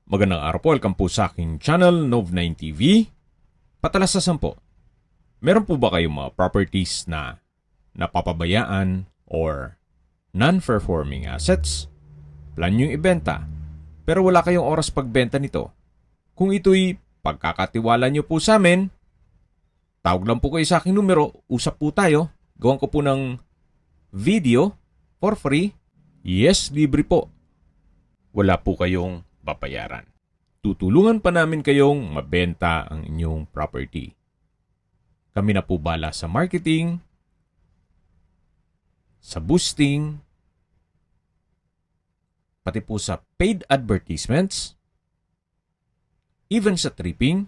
Magandang araw po, welcome po sa aking channel, Nov9 TV. Patalasasan po, meron po ba kayong mga properties na napapabayaan or non-performing assets? Plan nyo ibenta, pero wala kayong oras pagbenta nito. Kung ito'y pagkakatiwala nyo po sa amin, tawag lang po kayo sa aking numero, usap po tayo, gawan ko po ng video for free. Yes, libre po. Wala po kayong babayaran. Tutulungan pa namin kayong mabenta ang inyong property. Kami na po bala sa marketing, sa boosting, pati po sa paid advertisements, even sa tripping.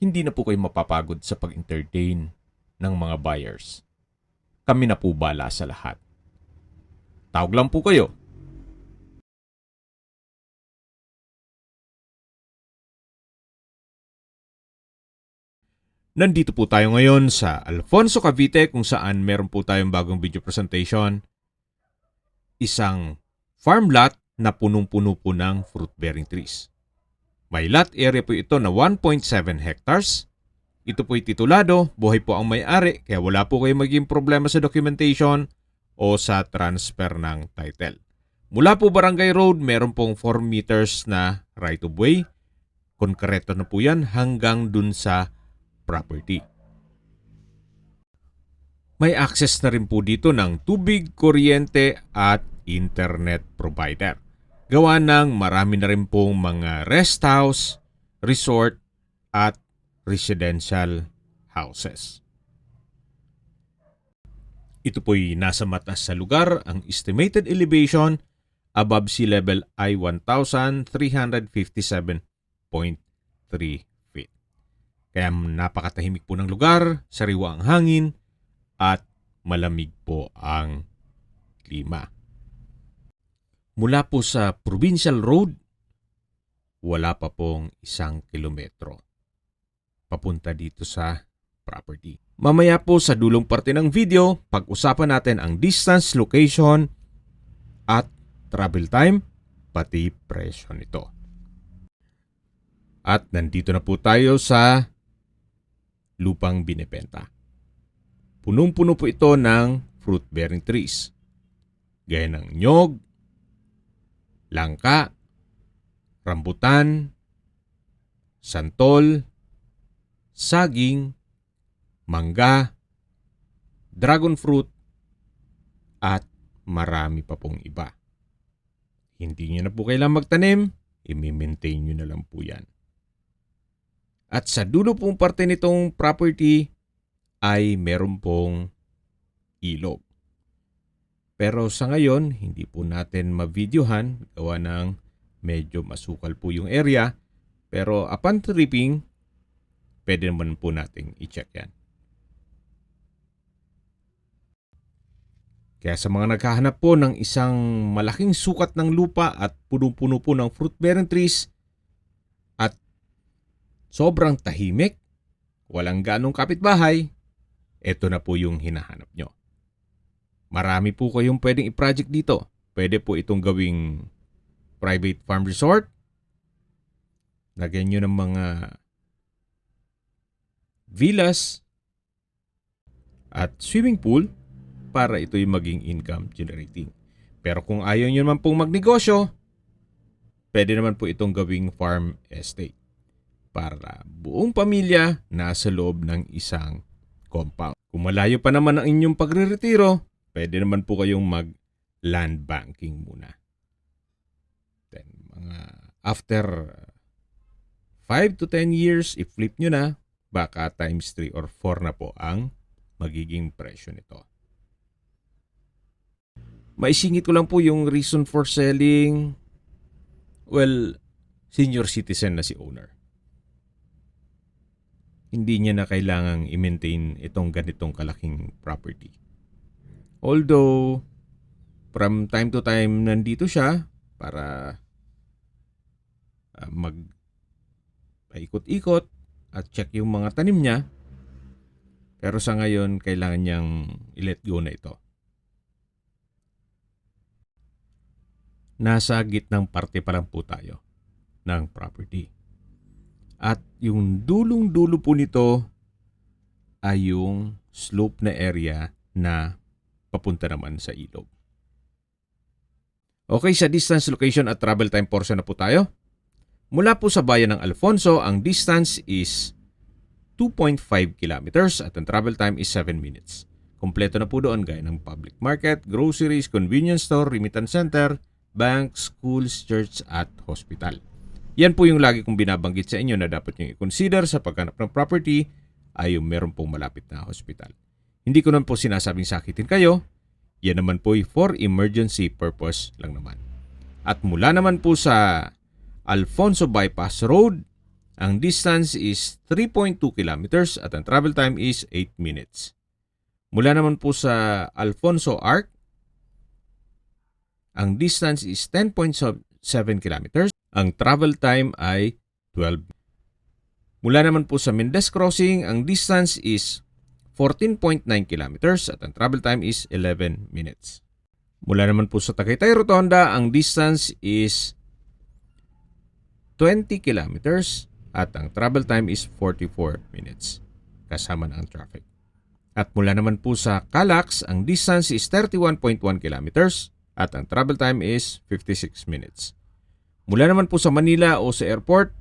Hindi na po kayo mapapagod sa pag-entertain ng mga buyers. Kami na po bala sa lahat. Tawag lang po kayo. Nandito po tayo ngayon sa Alfonso, Cavite kung saan meron po tayong bagong video presentation. Isang farm lot na punong-puno po ng fruit-bearing trees. May lot area po ito na 1.7 hectares. Ito po'y titulado, buhay po ang may-ari kaya wala po kayong maging problema sa documentation o sa transfer ng title. Mula po Barangay Road, meron pong 4 meters na right-of-way. Konkreto na po yan hanggang dun sa property. May access na rin po dito ng tubig, kuryente at internet provider. Gawa ng marami na rin pong mga rest house, resort at residential houses. Ito po'y nasa mataas sa lugar. Ang estimated elevation above sea level ay 1,357.3 feet. Kaya napakatahimik po ng lugar, sariwa ang hangin, at malamig po ang klima. Mula po sa Provincial Road, wala pa pong 1 kilometro papunta dito sa property. Mamaya po sa dulong parte ng video, pag-usapan natin ang distance, location, at travel time, pati presyo nito. At nandito na po tayo sa lupang binebenta. Punong-puno po ito ng fruit-bearing trees. Gaya ng nyog, langka, rambutan, santol, saging, mangga, dragon fruit, at marami pa pong iba. Hindi nyo na po kailangang magtanim, i-maintain nyo na lang po yan. At sa dulo pong parte nitong property ay meron pong ilog. Pero sa ngayon, hindi po natin ma-videohan gawa ng medyo masukal po yung area. Pero upon tripping, pwede naman po nating i-check yan. Kaya sa mga naghahanap po ng isang malaking sukat ng lupa at punong-puno po ng fruit-bearing trees at sobrang tahimik, walang ganong kapitbahay, ito na po yung hinahanap nyo. Marami po kayong pwedeng i-project dito. Pwede po itong gawing private farm resort. Lagyan nyo ng mga villas at swimming pool para ito'y maging income generating. Pero kung ayaw nyo naman pong magnegosyo, pwede naman po itong gawing farm estate para buong pamilya nasa loob ng isang compound. Kung malayo pa naman ang inyong pagre-retiro, pwede naman po kayong mag-land banking muna. Then, after 5 to 10 years, i-flip nyo na, baka times 3 or 4 na po ang magiging presyo nito. Maisingit ko lang po yung reason for selling. Well, senior citizen na si owner. Hindi niya na kailangang i-maintain itong ganitong kalaking property. Although, from time to time nandito siya para paikot-ikot at check yung mga tanim niya. Pero sa ngayon, kailangan niyang i-let go na ito. Nasa gitnang parte pa lang po tayo. ng property. At yung dulong-dulo po nito ay yung slope na area na papunta naman sa ilog. Okay, sa distance, location at travel time portion na po tayo. Mula po sa bayan ng Alfonso, ang distance is 2.5 kilometers at ang travel time is 7 minutes. Kompleto na po doon gaya ng public market, groceries, convenience store, remittance center, bank, schools, church at hospital. Yan po yung lagi kong binabanggit sa inyo na dapat nyo i-consider sa paghanap ng property ay yung meron pong malapit na hospital. Hindi ko naman po sinasabing sakitin kayo. Yan naman po for emergency purpose lang naman. At mula naman po sa Alfonso Bypass Road, ang distance is 3.2 kilometers at ang travel time is 8 minutes. Mula naman po sa Alfonso Arc, ang distance is 10.7 kilometers. Ang travel time ay 12. Mula naman po sa Mendez Crossing, ang distance is 14.9 kilometers at ang travel time is 11 minutes. Mula naman po sa Tagaytay Rotonda, ang distance is 20 kilometers at ang travel time is 44 minutes kasama na ang traffic. At mula naman po sa Calax, ang distance is 31.1 kilometers at ang travel time is 56 minutes. Mula naman po sa Manila o sa airport,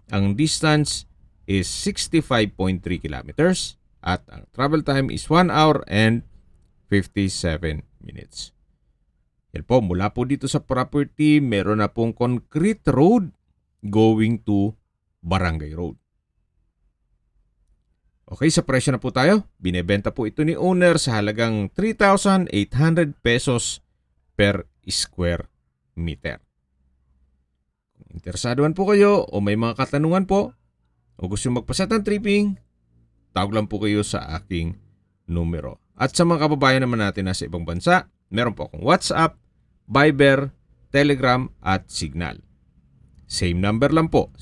ang distance is 65.3 kilometers at ang travel time is 1 hour and 57 minutes. Yan po, mula po dito sa property, meron na pong concrete road going to Barangay Road. Okay, sa presyo na po tayo. Binebenta po ito ni owner sa halagang 3,800 pesos per square meter. Kung interesaduhan po kayo o may mga katanungan po o gusto magpaset ng tripping, tawag lang po kayo sa aking numero. At sa mga kababayan naman natin na sa ibang bansa, meron po akong WhatsApp, Viber, Telegram at Signal. Same number lang po,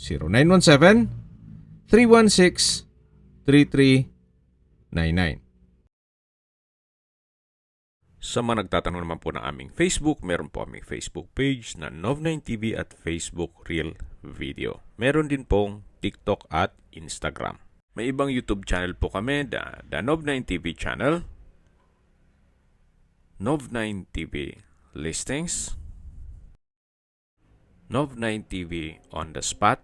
0917-316-3399. Sa mga nagtatanong naman po ng aming Facebook, meron po aming Facebook page na Nov9TV at Facebook Real Video. Meron din pong TikTok at Instagram. May ibang YouTube channel po kami, the Nov9TV channel, Nov9TV Listings, Nov9TV On The Spot,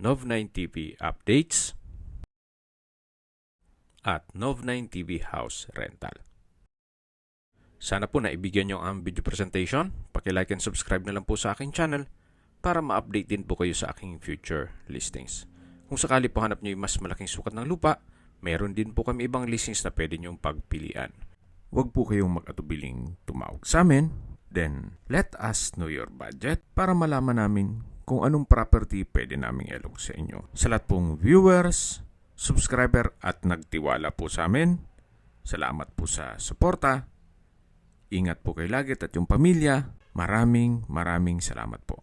Nov9TV Updates, at Nov9TV House Rental. Sana po naibigyan nyo ang video presentation. Paki-like and subscribe na lang po sa aking channel para ma-update din po kayo sa aking future listings. Kung sakali po hanap nyo yung mas malaking sukat ng lupa, meron din po kami ibang listings na pwede nyong pagpilian. Huwag po kayong mag-atubiling tumawag sa amin. Then, let us know your budget para malaman namin kung anong property pwede naming ilog sa inyo. Sa lahat pong viewers, subscriber at nagtiwala po sa amin, salamat po sa suporta. Ingat po kayo lagi at yung pamilya. Maraming salamat po.